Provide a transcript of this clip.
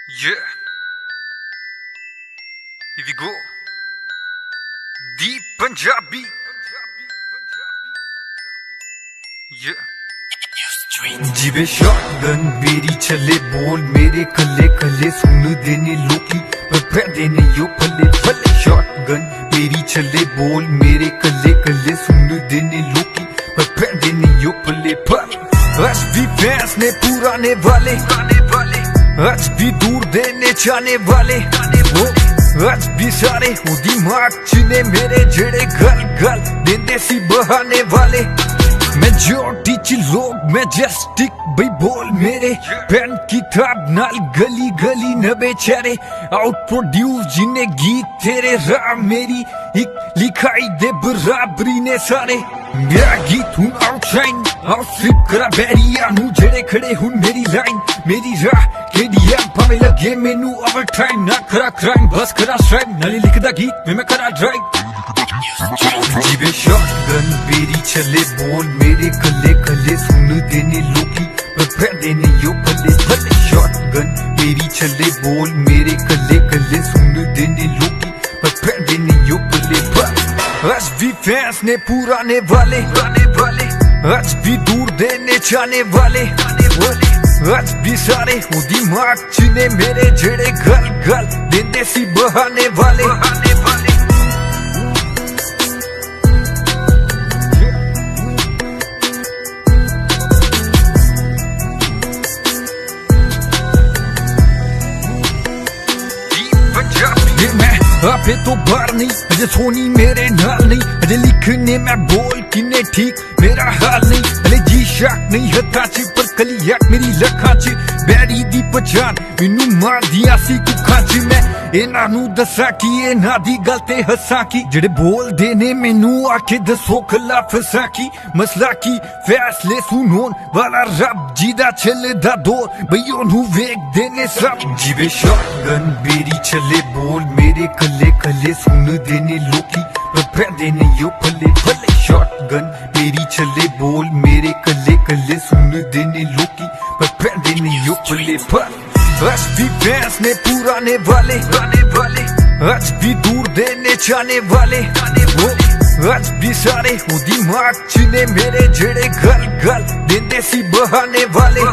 Yeah, here we go. Deep Punjabi. Yeah. जिवे shotgun मेरी चले बोल मेरे कले कले सुन देने लोकी पर देने यो फले फले शॉटगन मेरी चले बोल मेरे कले कले सुन देने लोकी पर देने यो फले फल आज भी फैंस ने पुराने वाले आज भी दूर देने चाहने वाले आज भी सारे दिमाग चिने मेरे जेड़े गल गल देंदे सी बहाने वाले मेजॉरिटी लोग मैजेस्टिक भाई बोल मेरे पेन किताब नाल गली गली न बेचारे आउट प्रोड्यूस जिन्हें गीत तेरे राह मेरी एक लिखाई दे बराबरी ने सारे मेरा गीत हूँ आउटशाइन आउटस्लिप करा बैरिया हूँ जेड़े खड़े हूँ मेरी लाइन मेरी राह केडिया भावे लगे मेनू ओवर टाइम ना करा क्राइम बस करा स्ट्राइम नाली लिखदा गीत मैं करा ड्राइव जिवे शॉटगन मेरी चले बोल मेरे कले कले सुन देने लोकी पर देने यो भले भले शॉटगन मेरी चले बोल मेरे कले कले सुन देने लोकी पर देने यो भले भले आज भी फैंस ने पुराने वाले आज भी दूर देने चाहने वाले आज भी सारे दिमाग चिने मेरे जेड़े गल गल देंदे सी बहाने वाले आपे तो बार नहीं अजे सोनी मेरे नाल नहीं अजे लिखने में बोल किन्ने ठीक मेरा हाल नहीं अले जी शाक नहीं हथा च पर कली याक मेरी लखा च बैरी दी पहचान मैनू मार दिया सी कुखा च मैं इन्हां नू दसा कि इन्हां दी गल ते हसा की जेड़े बोल देने मैनू आके दसो खला फसा की मसला की फैसले सुनोन वाला रब जी दा चलदा दौर भई ओनू वेख देने सब जिवे शॉटगन मेरी चले बोल मेरे कले कले सुन देने लोकी पर देने यो फले फले शॉटगन मेरी चले बोल मेरे कले कले सुन देने लोकी पर देने यो फले फल आज भी फैंस ने पुराने वाले आज भी दूर देने चाहने वाले आज भी सारे दिमाग चिने मेरे जेड़े गल गल देंदे सी बहाने वाले